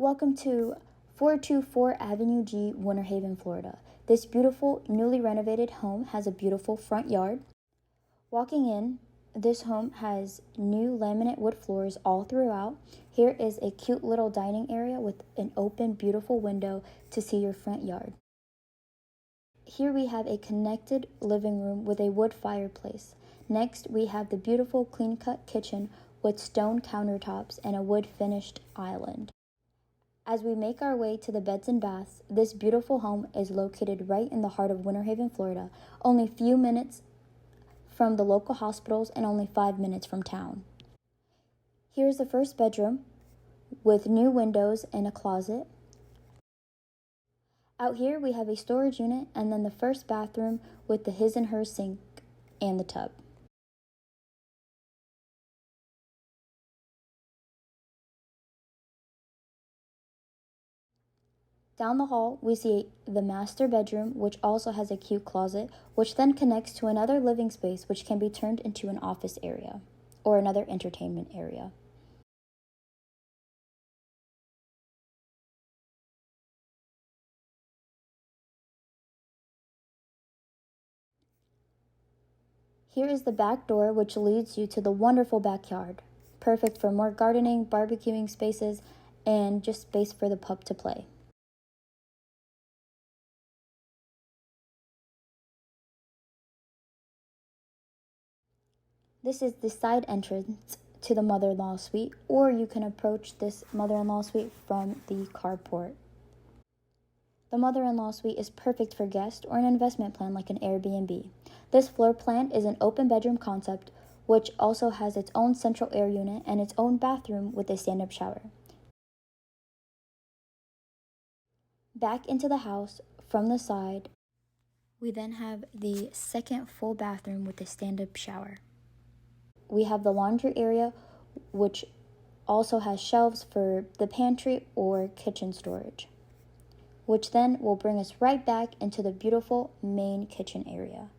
Welcome to 424 Avenue G, Winter Haven, Florida. This beautiful, newly renovated home has a beautiful front yard. Walking in, this home has new laminate wood floors all throughout. Here is a cute little dining area with an open, beautiful window to see your front yard. Here we have a connected living room with a wood fireplace. Next, we have the beautiful clean-cut kitchen with stone countertops and a wood-finished island. As we make our way to the beds and baths, this beautiful home is located right in the heart of Winter Haven, Florida, only a few minutes from the local hospitals and only 5 minutes from town. Here's the first bedroom with new windows and a closet. Out here we have a storage unit and then the first bathroom with the his and her sink and the tub. Down the hall, we see the master bedroom, which also has a cute closet, which then connects to another living space, which can be turned into an office area or another entertainment area. Here is the back door, which leads you to the wonderful backyard, perfect for more gardening, barbecuing spaces, and just space for the pup to play. This is the side entrance to the mother-in-law suite, or you can approach this mother-in-law suite from the carport. The mother-in-law suite is perfect for guests or an investment plan like an Airbnb. This floor plan is an open bedroom concept, which also has its own central air unit and its own bathroom with a stand-up shower. Back into the house from the side, we then have the second full bathroom with a stand-up shower. We have the laundry area, which also has shelves for the pantry or kitchen storage, which then will bring us right back into the beautiful main kitchen area.